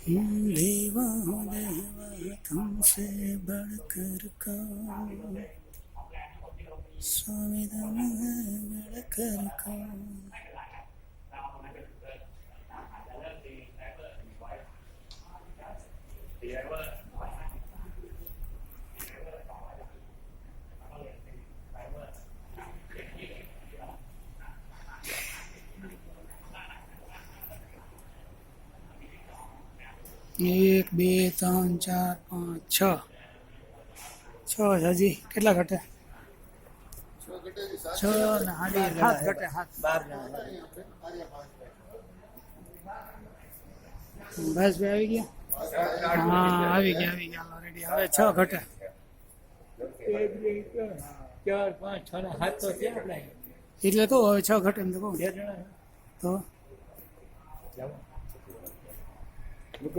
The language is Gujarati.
देवा देवा तुमसे बढ़कर कौन, स्वामी तुमसे बढ़कर कौन। एक बे त्रण चार पांच छ हजी કેટલા ઘટે? છ ને હાડી સાત ઘટે, સાત બસ ભાઈ આવી ગયા. હા આવી ગયા રેડી. હવે છ ઘટે. 1 2 3 4 5 6 ને 7 તો છે. એટલે તો હવે છ ઘટે એમ તો કહું. બે જણા તો